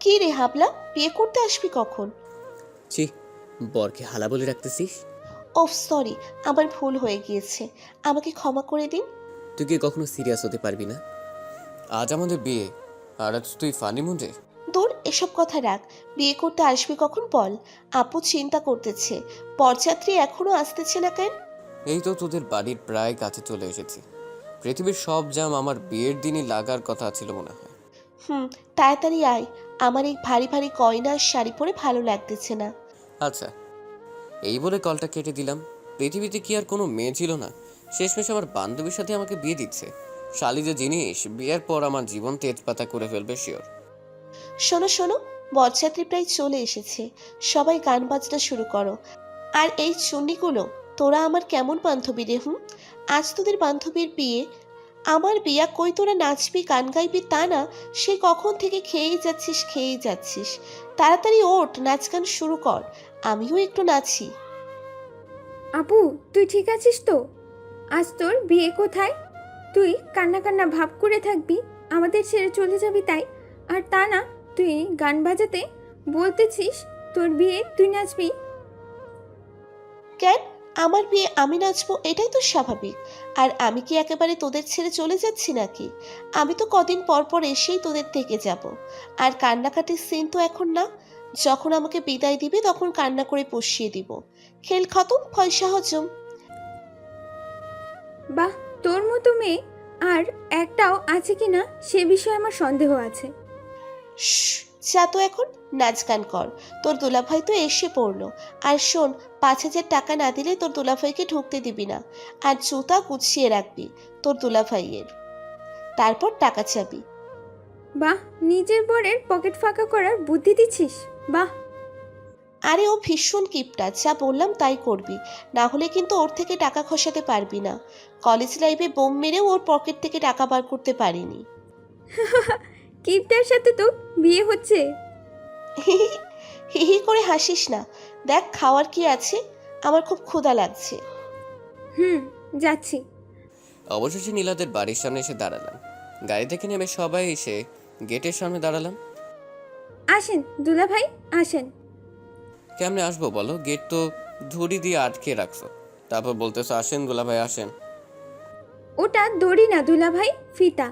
কি রে হাবলা, বিয়ে করতে আসবি কখন? ছি, বরকে হালা বলে রাখতেছিস? ওফ সরি, আমার ভুল হয়ে গিয়েছে, আমাকে ক্ষমা করে দিন। তুই কি কখনো সিরিয়াস হতে পারবি না? আজ আমাদের বিয়ে, আর আজ তুই ফানি মুডে? দূর, এসব কথা রাখ। বিয়ে করতে আসবি কখন বল। আপু চিন্তা করতেছে, বরযাত্রী এখনো আসতেছে না কেন? এই তো তোদের বাড়ির প্রায় কাছে চলে এসেছি। পৃথিবীর সব জাম আমার বিয়ের দিনই লাগার কথা ছিল মনে হয়। হুম, তাড়াতাড়ি আয়। আমার এই ভারী ভারী গয়না আর শাড়ি পরে ভালো লাগতেছে না। আচ্ছা, এই বলে কলটা কেটে দিলাম। পৃথিবীতে কি আর কোনো মেয়ে ছিল না? শেষমেশ আমার বান্ধবীর সাথে আমাকে বিয়ে দিচ্ছে। শালি যে জিনিস, বিয়ের পর আমার জীবন তেজপাতা করে ফেলবে শিওর। শোনো শোনো, বরযাত্রী প্রায় চলে এসেছে। সবাই গান বাজনা শুরু করো। আর এই চুন্নিগুলো, তোরা আমার কেমন বান্ধবী রে? আজ তোদের বান্ধবীর বিয়ে, আমার বিয়া, কই তোরা নাচবি গান গাইবি তা না, সে কখন থেকে খেয়েই যাচ্ছিস খেয়েই যাচ্ছিস। তাড়াতাড়ি ওঠ, নাচ গান শুরু কর, আমিও একটু নাচি। আপু, তুই ঠিক আছিস তো? আজ তোর বিয়ে কোথায়? তুই কান্না কান্না ভাব করে থাকবি, আমাদের ছেড়ে চলে যাবি তাই? আর তা না, তুই গান বাজাতে বলতেছিস তোর বিয়ে তুই নাচবি? কেন, আমার বিয়ে আমি নাচবো, এটাই তো স্বাভাবিক। আর আমি কি একেবারে তোদের ছেড়ে চলে যাচ্ছি নাকি? আমি তো কদিন পর পর এসেই তোদের থেকে যাব। আর কান্নাকাটির সিন তো এখন না। যখন আমাকে বিদায় দিবি তখন কান্না করে পুষিয়ে দিব। খেল খতম, পয়সা হজম। বাহ, তোর মতো মেয়ে আর একটাও আছে কি না সে বিষয়ে আমার সন্দেহ আছে। শশ, যা তো এখন, নাচ গান কর। তোর দুলাভাই তো এসে পড়লো। আর শোন, 5,000 টাকা না দিলে তোর দুলাভাইকে ঢুকতে দিবি না। আর জুতা গুছিয়ে রাখবি তোর দুলাভাইয়ের, তারপর টাকা চাবি। বাহ, নিজের বরের পকেট ফাঁকা করার বুদ্ধি দিচ্ছিস, বাহ। আরে ও ভীষণ কিপটা, যা বললাম তাই করবি, না হলে কিন্তু ওর থেকে টাকা খসাতে পারবি না। কলেজ লাইফে বোম মেরেও ওর পকেট থেকে টাকা বার করতে পারিনি। কিপটার সাথে তো বিয়ে হচ্ছে? হি হি করে হাসিস না। দেখ খাওয়ার কি আছে, আমার খুব ক্ষুধা লাগছে। হুম, যাচ্ছি। অবশেষে নীলাদের বাড়ির সামনে এসে দাঁড়ালাম। গাড়ি থেকে নেমে সবাই এসে গেটের সামনে দাঁড়ালাম। আসেন দুলা ভাই, আসেন। কেমনে আসবো বলো? গেট তো ধুরি দিয়ে আটকে রাখছো, তারপর বলতেছো আসেন দুলাভাই আসেন। ওটা দড়ি না দুলা ভাই, ফিতা।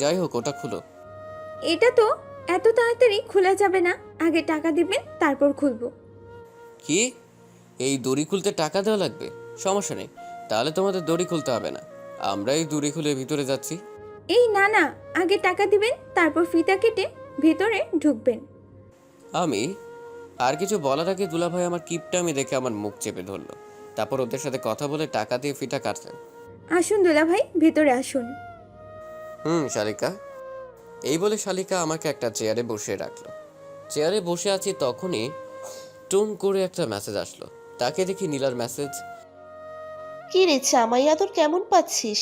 যাই হোক, ওটা খুলো। এটা তো এত তাড়াতাড়ি খোলা যাবে না, আগে টাকা দিবেন তারপর খুলবো। কি? এই দড়ি খুলতে টাকা দেওয়া লাগবে? সমস্যা নেই, তাহলে তোমাদের দড়ি খুলতে হবে না, আমরা এই দড়ি খুলে ভিতরে যাচ্ছি। এই না না, আগে টাকা দিবেন তারপর ফিতা কেটে ভেতরে ঢুকবেন। আমি আর কিছু বলার আগে দুলাভাই আমার কিপটামি দেখে আমার মুখ চেপে ধরলো। তারপর ওদের সাথে কথা বলে টাকা দিয়ে ফিটা কাটলেন। আসুন দুলা ভাই, ভেতরে আসুন। শালিকা। এই বলে শালিকা আমাকে একটা চেয়ারে বসিয়ে রাখলো। চেয়ারে বসে আছি তখনই টুম করে একটা মেসেজ আসলো। তাকে দেখি নীলার মেসেজ। কি রে জামাই আদর কেমন পাচ্ছিস?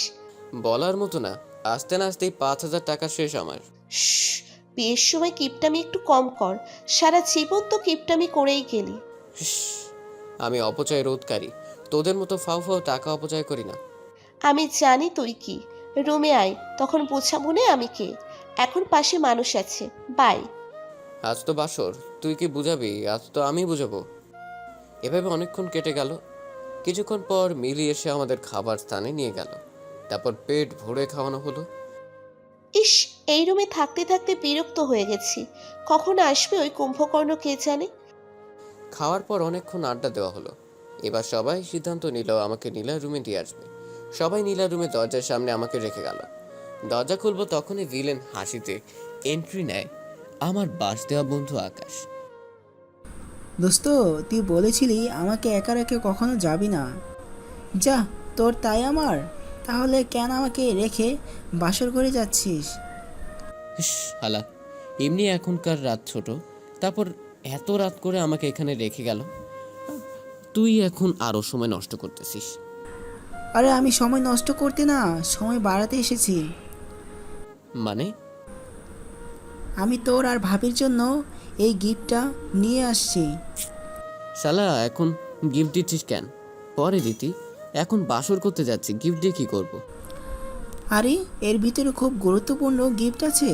বলার মতো না, আসতে না আসতেই 5,000 টাকা শেষ আমার। শশ, বিয়ের সময় কিপটামি একটু কম কর, সারা জীবন তো কিপটামি করেই গেলি। ইস, আমি অপচয় রোধকারী, তোদের মতো ফাও ফাও টাকা অপচয় করি না। আমি জানি তুই কি। রুমে আয়, তখন বোঝাবো না আমি কে। এখন পাশে মানুষ আছে, বাই। আজ তো বাসর, তুই কি বুঝাবি? আজ তো আমি বুঝাবো। এভাবে অনেকক্ষণ কেটে গেল। কিছুক্ষণ পর মিলি এসে আমাদের খাবার স্থানে নিয়ে গেল। তারপর পেট ভরে খাওয়ানো হলো। ইস, এই রুমে থাকতে থাকতে বিরক্ত হয়ে গেছি। কখন আসবে ওই কুম্ভকর্ণ কে জানে। খাওয়ার পর অনেকক্ষণ আড্ডা দেওয়া হলো। এবার সবাই সিদ্ধান্ত নিল আমাকে নীলার রুমে দিয়ে আসবে। সবাই নীলার রুমে দরজার সামনে আমাকে রেখে গেল। দরজা খুলবো তখনই ভিলেন হাসিতে এন্ট্রি নেয় আমার বাস দেওয়া বন্ধু আকাশ। দোস্ত, তুই বলেছিলি আমাকে একা রেখে কখনো যাবি না। যা, তোর তাই আমার। তাহলে কেন আমাকে রেখে বাসর করে যাচ্ছিস? ইস, হালা, এমনি এখনকার রাত ছোট, তারপর এত রাত করে আমাকে এখানে রেখে গেল। তুই এখন আরো সময় নষ্ট করতেছিস। আরে আমি সময় নষ্ট করতে না, সময় বাড়াতে এসেছি। মানে? আমি তোর আর ভাবির জন্য এই গিফটটা নিয়ে আসছি। শালা, এখন গিফট দিচ্ছিস কেন? পরে দিতি, এখন বাসর করতে যাচ্ছি, গিফট দিয়ে কি করব? আরে এর ভিতরে খুব গুরুত্বপূর্ণ গিফট আছে।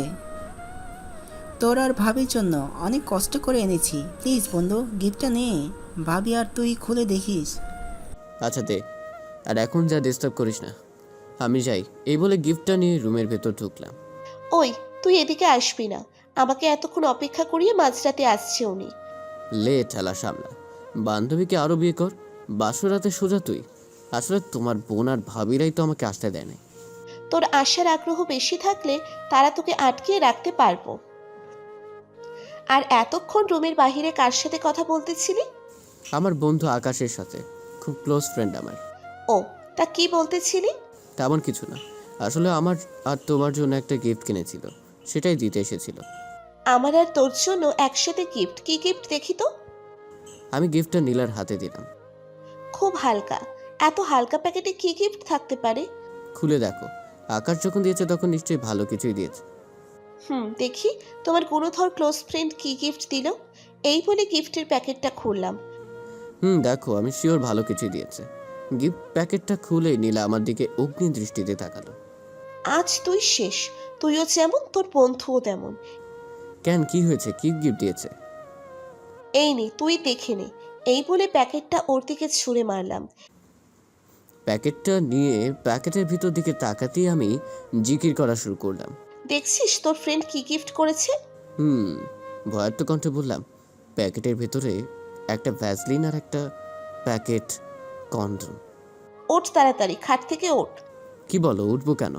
তোর আর ভাবির জন্য অনেক কষ্ট করে এনেছি, প্লিজ বন্ধু গিফটটা নে। ভাবি আর তুই খুলে দেখিস। আচ্ছা দে, আর এখন যা ডিস্টার্ব করিস না, আমি যাই। এই বলে গিফটটা নিয়ে রুমের ভেতর ঢুকলাম। ওই, তুই এদিকে আসবি না। আমাকে এতক্ষণ অপেক্ষা করিয়ে মাঝরাতে আসছে উনি। লে ঠেলা সামলা, বান্ধবীকে আরও বিয়ে কর, বাসরাতে সোজা তুই। আসলে তোমার বোন আর ভাবিরাই তো আমাকে আসতে দেয় নাই। তোর আসার আগ্রহ বেশি থাকলে তারা তোকে আটকিয়ে রাখতে পারবো। আর এতক্ষণ রুমের বাইরে কার সাথে কথা বলতেছিলি? আমার বন্ধু আকাশের সাথে, খুব ক্লোজ ফ্রেন্ড আমার। ও, তা কি বলতেছিলি? তেমন কিছু না, আসলে আমার আর তোমার জন্য একটা গিফট কিনেছিল, সেটাই দিতে এসেছিল। আমার আর তোর জন্য একসাথে গিফট? কি গিফট দেখি তো। আমি গিফটটা নীলার হাতে দিলাম। খুব হালকা। এত হালকা প্যাকেটে কি গিফট থাকতে পারে? খুলে দেখো, আকাশ যখন দিয়েছে তখন নিশ্চয়ই ভালো কিছুই দিয়েছে। দেখি তোমার গুণধর ক্লোজ ফ্রেন্ড কি গিফট দিল। এই বলে গিফটের প্যাকেটটা খুললাম। দেখো, আমি শিওর ভালো কিছুই দিয়েছে। গিফট প্যাকেটটা খুলেই নীলা আমার দিকে অগ্নি দৃষ্টিতে তাকালো। আজ তুই শেষ। তুইও যেমন, তোর বন্ধুও তেমন। কেন, কি হয়েছে? কি গিফট দিয়েছে? এই নে, তুই দেখে নে। এই বলে প্যাকেটটা ওর দিকে ছুঁড়ে মারলাম। প্যাকেটটা নিয়ে প্যাকেটের ভিতর দিকে তাকাতেই আমি জিকির করা শুরু করলাম। দেখছিস তোর ফ্রেন্ড কি গিফট করেছে? ভয়ার্থ কণ্ঠে বললাম। প্যাকেটের ভেতরে একটা ভ্যাসলিন আর একটা প্যাকেট কন্ডম। ওঠ তাড়াতাড়ি, খাট থেকে ওঠ। কি বলো, উঠবো কেন?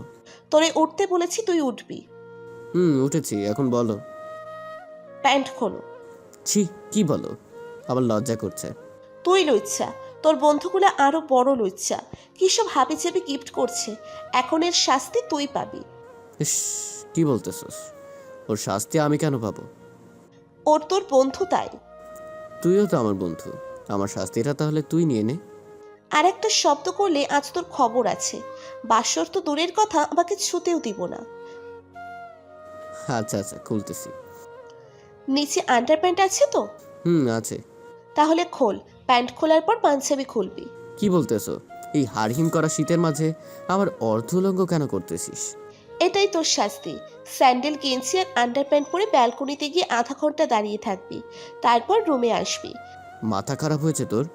তোরে উঠতে বলেছি, তুই উঠবি। উঠেছি, এখন বলো। প্যান্ট খোলো। ছি, কি বলো? আবার লজ্জা করছে। তুই লইচ্ছা, তোর বন্ধুগুলো আরো বড় লইচ্ছা। কি সব হাবি চেপে গিফট করছে। এখন এর শাস্তি তুই পাবি। ইস, কি বলতেছস? ওর শাস্তি আমি কেন পাবো? ওর তোর বন্ধু তাই। তুইও তো আমার বন্ধু, আমার শাস্তিটা তাহলে তুই নিয়ে নে। আর একটা শব্দ করলে আজ তোর খবর আছে। বাসর তো দূরের কথা, আমাকে ছুতেও দিব না। আচ্ছা আচ্ছা, খুলতেছি। নিচে আন্ডারপ্যান্ট আছে তো? আছে। তাহলে খোল। প্যান্ট খোলার পর পাঞ্জাবি খুলবি। কি বলতেছো? এই হাড়হিম করা শীতের মাঝে আমার অর্ধলঙ্গ কেন করতেছিস? এটাই তোর শাস্তি। স্যান্ডেল গেঞ্জি আর আন্ডারপ্যান্ট পরে ব্যালকনিতে গিয়ে আধা ঘন্টা দাঁড়িয়ে থাকবি। তারপর রুমে আসবি। মাথা খারাপ হয়েছে তোর?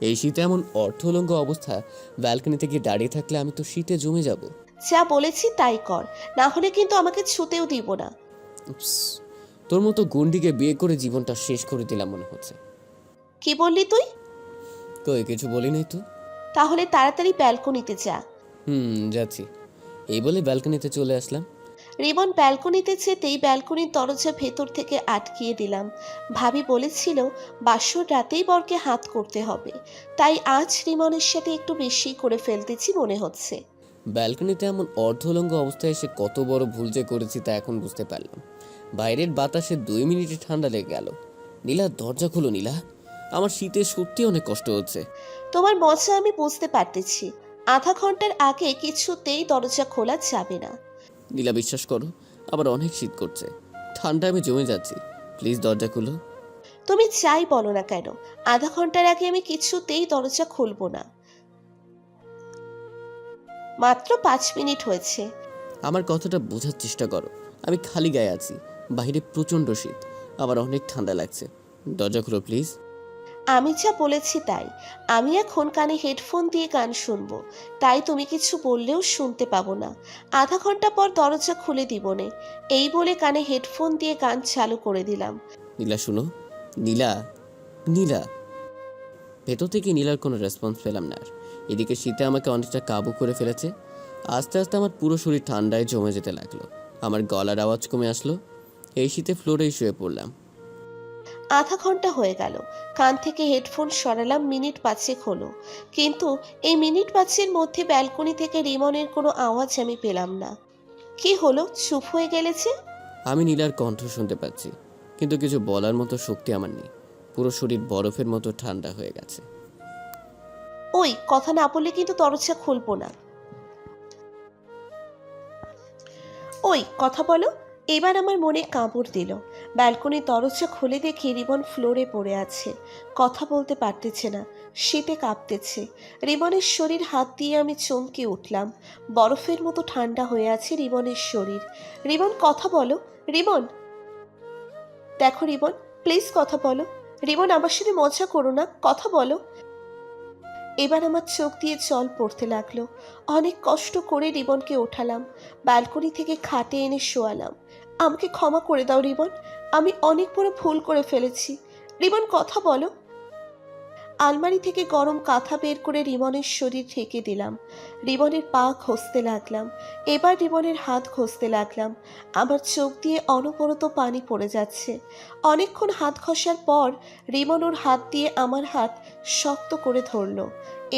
এই শীতে এমন অর্ধলঙ্গ অবস্থা ব্যালকনিতে গিয়ে দাঁড়িয়ে থাকলে আমি তো শীতে জমে যাব। যা বলেছি তাই কর, না হলে কিন্তু আমাকে ছুতেও দিব না। উপস, তোর মতো গুন্ডিকে বিয়ে করে জীবনটা শেষ করে দিলাম মনে হচ্ছে। কি বললি তুই? কই, কিছু বলি নাই তো। তাহলে তাড়াতাড়ি ব্যালকনিতে যা। যাচ্ছি। এই বলে ব্যালকনিতে চলে আসলাম। রিবন ব্যালকনিতে যেতেই ব্যালকনির দরজা ভেতর থেকে আটকিয়ে দিলাম। ভাবি বলেছিল বাসর রাতেই বরকে হাত করতে হবে, তাই আজ রিমনের সাথে একটু বেশি করে ফেলতেছি মনে হচ্ছে। ব্যালকনিতে এমন অর্ধলঙ্গ অবস্থায় এসে কত বড় ভুল যে করেছি তা এখন বুঝতে পারলাম। বাইরের বাতাসে 2 মিনিটে ঠান্ডা লেগে গেল। নীলা, দরজা খুলো নীলা, আমার শীতে সত্যি অনেক কষ্ট হচ্ছে। তোমার মজা আমি বুঝতে পারতেছি। আধা ঘন্টার আগে কিছুতেই দরজা খোলা যাবে না। নীলা, বিশ্বাস করো, আবার অনেক শীত করছে, ঠান্ডা আমি জমে যাচ্ছি, প্লিজ দরজা খুলো। তুমি যাই বলো না কেন, আধা ঘন্টার আগে আমি কিছুতেই দরজা খুলবো না। মাত্র 5 মিনিট হয়েছে। আমার কথাটা বোঝার চেষ্টা করো, আমি খালি গায়ে আছি, বাইরে প্রচণ্ড শীত, আবার অনেক ঠান্ডা লাগছে, দরজা খুলো প্লিজ। আমি যা বলেছি তাই। আমি এখন কানে হেডফোন দিয়ে গান শুনবো, তাই তুমি কিছু বললেও শুনতে পাবো না। আধা ঘন্টা পর দরজা খুলে দিবনে। এই বলে কানে হেডফোন দিয়ে গান চালু করে দিলাম। নীলা শুনো, নীলা, নীলা। ভেতর থেকে নীলার কোনো রেসপন্স পেলাম না আর। এদিকে শীতে আমাকে অনেকটা কাবু করে ফেলেছে। আস্তে আস্তে আমার পুরো শরীর ঠান্ডায় জমে যেতে লাগলো। আমার গলার আওয়াজ কমে আসলো। এই শীতে ফ্লোরেই শুয়ে পড়লাম। আধা ঘন্টা হয়ে গেল। কান থেকে হেডফোন সরালাম, মিনিট 5 হলো। কিন্তু এই মিনিট 5 মধ্যে ব্যালকনি থেকে রিমনের কোনো আওয়াজ আমি পেলাম না। কি হলো, চুপ হয়ে গেলেছে? আমি নীলার কণ্ঠ শুনতে পাচ্ছি, কিন্তু কিছু বলার মতো শক্তি আমার নেই। পুরো শরীর বরফের মতো ঠান্ডা হয়ে গেছে। ওই, কথা না বললে কিন্তু দরজা খুলবো না। ওই, কথা বলো। এবার আমার মনে কাঁপড় দিল। ব্যালকনির দরজা খুলে দেখি রিবন ফ্লোরে পড়ে আছে, কথা বলতে পারতেছে না, শীতে কাঁপতেছে। রিবনের শরীর হাত দিয়ে আমি চমকে উঠলাম। বরফের মতো ঠান্ডা হয়ে আছে রিবনের শরীর। রিবন, কথা বলো। রিবন। দেখো রিবন, প্লিজ কথা বলো। রিবন, আমার সাথে মজা করো না, কথা বলো। এবার আমার চোখ দিয়ে জল পড়তে লাগলো। অনেক কষ্ট করে রিবনকে ওঠালাম, ব্যালকনি থেকে খাটে এনে শোয়ালাম। আমাকে ক্ষমা করে দাও রিবন, আমি অনেক বড় ভুল করে ফেলেছি। রিবন, কথা বলো। আলমারি থেকে গরম কাঁথা বের করে রিবনের শরীর ঢেকে দিলাম। রিবনের পা ঘষতে লাগলাম, এবার রিবনের হাত ঘষতে লাগলাম। আমার চোখ দিয়ে অনবরত পানি পড়ে যাচ্ছে। অনেকক্ষণ হাত ঘষার পর রিবন ওর হাত দিয়ে আমার হাত শক্ত করে ধরলো।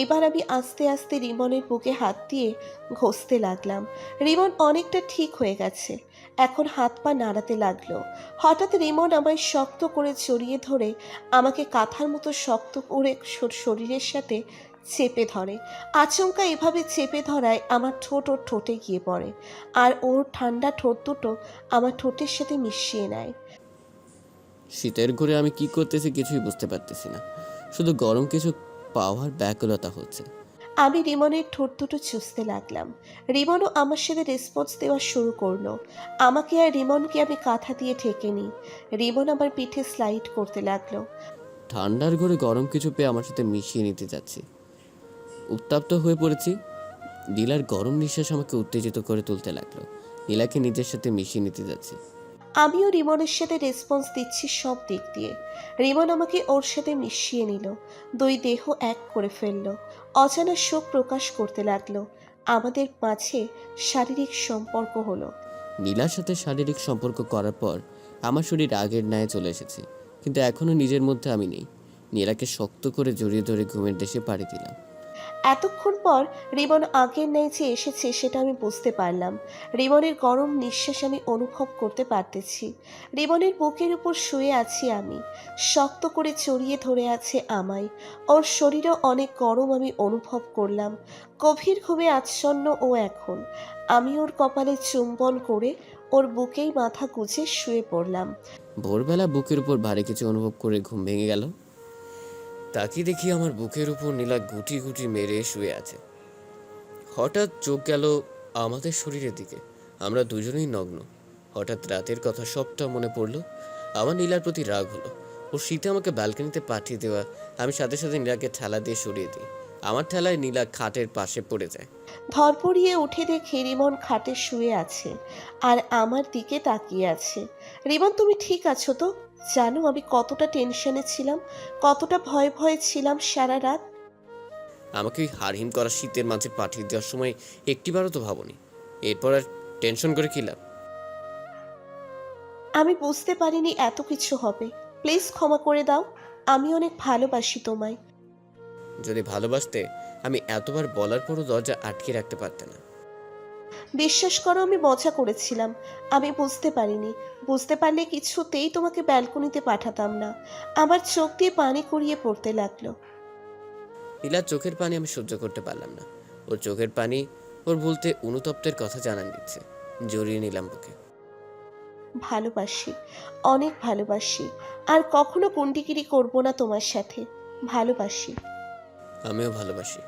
এবার আমি আস্তে আস্তে রিবনের বুকে হাত দিয়ে ঘষতে লাগলাম। রিবন অনেকটা ঠিক হয়ে গেছে, এখন হাত পা নাড়াতে লাগলো। হঠাৎ রিমন আমায় শক্ত করে জড়িয়ে ধরে আমাকে কাঁথার মতো শক্ত করে শরীরের সাথে চেপে ধরে। আচমকা এভাবে চেপে ধরায় আমার ঠোঁট ওর ঠোঁটে গিয়ে পড়ে, আর ওর ঠান্ডা ঠোঁট দুটো আমার ঠোঁটের সাথে মিশিয়ে নেয়। শীতের ঘরে আমি কি করতেছি কিছুই বুঝতে পারতেছি না, শুধু গরম কিছু পাওয়ার ব্যাকুলতা হচ্ছে। আমি রিমনের ঠোঁট দুটো চুষতে লাগলাম। রিমনও আমার সাথে রেসপন্স দেওয়া শুরু করলো। আমাকে আর রিমনকে আমি কাঁথা দিয়ে ঢেকে নিই। রিমন আমার পিঠে স্লাইড করতে লাগলো। ঠান্ডার ঘরে গরম কিছু পেয়ে আমার সাথে মিশিয়ে নিতে যাচ্ছি, উত্তপ্ত হয়ে পড়েছি। নীলার গরম নিঃশ্বাস আমাকে উত্তেজিত করে তুলতে লাগলো। নীলাকে নিজের সাথে মিশিয়ে নিতে যাচ্ছি। আমিও রিমনের সাথে রেসপন্স দিচ্ছি সব দিক দিয়ে। রিমন আমাকে ওর সাথে মিশিয়ে নিল, দুই দেহ এক করে ফেললো। অজানা শোক প্রকাশ করতে লাগলো। আমাদের মাঝে শারীরিক সম্পর্ক হলো। নীলার সাথে শারীরিক সম্পর্ক করার পর আমার শরীর আগের ন্যায় চলে এসেছে, কিন্তু এখনও নিজের মধ্যে আমি নেই। নীলাকে শক্ত করে জড়িয়ে ধরে ঘুমের দেশে পাড়ি দিলাম। এতক্ষণ পর রিমন আগের ন্যায় যে এসেছে সেটা আমি বুঝতে পারলাম। রিমনের গরম নিঃশ্বাস আমি অনুভব করতে পারতেছি। রিমনের বুকের উপর শুয়ে আছি আমি, শক্ত করে জড়িয়ে ধরে আছে আমায়। ওর শরীরও অনেক গরম আমি অনুভব করলাম। গভীর ঘুমে আচ্ছন্ন ও এখন। আমি ওর কপালে চুম্বন করে ওর বুকেই মাথা গুজে শুয়ে পড়লাম। ভোরবেলা বুকের উপর ভারী কিছু অনুভব করে ঘুম ভেঙে গেল। তাকিয়ে দেখি আমার বুকের উপর নীলা গুটি গুটি মেরে শুয়ে আছে। হঠাৎ চোখ গেল আমাদের শরীরের দিকে, আমরা দুজনেই নগ্ন। হঠাৎ রাতের কথা সবটা মনে পড়লো। আমার নীলার প্রতি রাগ হলো। ওর শীতে আমাকে ব্যালকনিতে পাঠিয়ে দেওয়া, আমি সাথে সাথে নীলাকে ঠেলা দিয়ে সরিয়ে দিই। আমার ঠেলায় নীলা খাটের পাশে পড়ে যায়। ধরপড়িয়ে উঠে দেখে রিমন খাটে শুয়ে আছে আর আমার দিকে তাকিয়ে আছে। রিমন, তুমি ঠিক আছো তো? জানো আমি কতটা টেনশনে ছিলাম, কতটা ভয়ে ভয়ে ছিলাম সারা রাত। আমাকে ওই হারহিম করা শীতের মাঝে পাঠিয়ে দেওয়ার সময় একটিবারও তো ভাবনি। এরপর আর টেনশন করে কি লাভ? আমি বুঝতে পারিনি এত কিছু হবে। প্লিজ ক্ষমা করে দাও, আমি অনেক ভালোবাসি তোমায়। যদি ভালোবাসতে আমি এতবার বলার পরও দরজা আটকে রাখতে পারতে না। বিশ্বাস করো, আমি মজা করেছিলাম। আমি বুঝতে পারিনি, বুঝতে পারলে কিছুতেই তোমাকে ব্যালকনিতে পাঠাতাম না। আমার চোখ দিয়ে পানি গড়িয়ে পড়তে লাগলো। নীলার চোখের পানি আমি সহ্য করতে পারলাম না। ওর চোখের পানি ওর বলতে অনুতপ্তের কথা জানান দিচ্ছে। জড়িয়ে নিলাম বুকে। ভালোবাসি, অনেক ভালোবাসি। আর কখনো কুন্ডিগিরি করব না তোমার সাথে। ভালোবাসি। আমিও ভালোবাসি।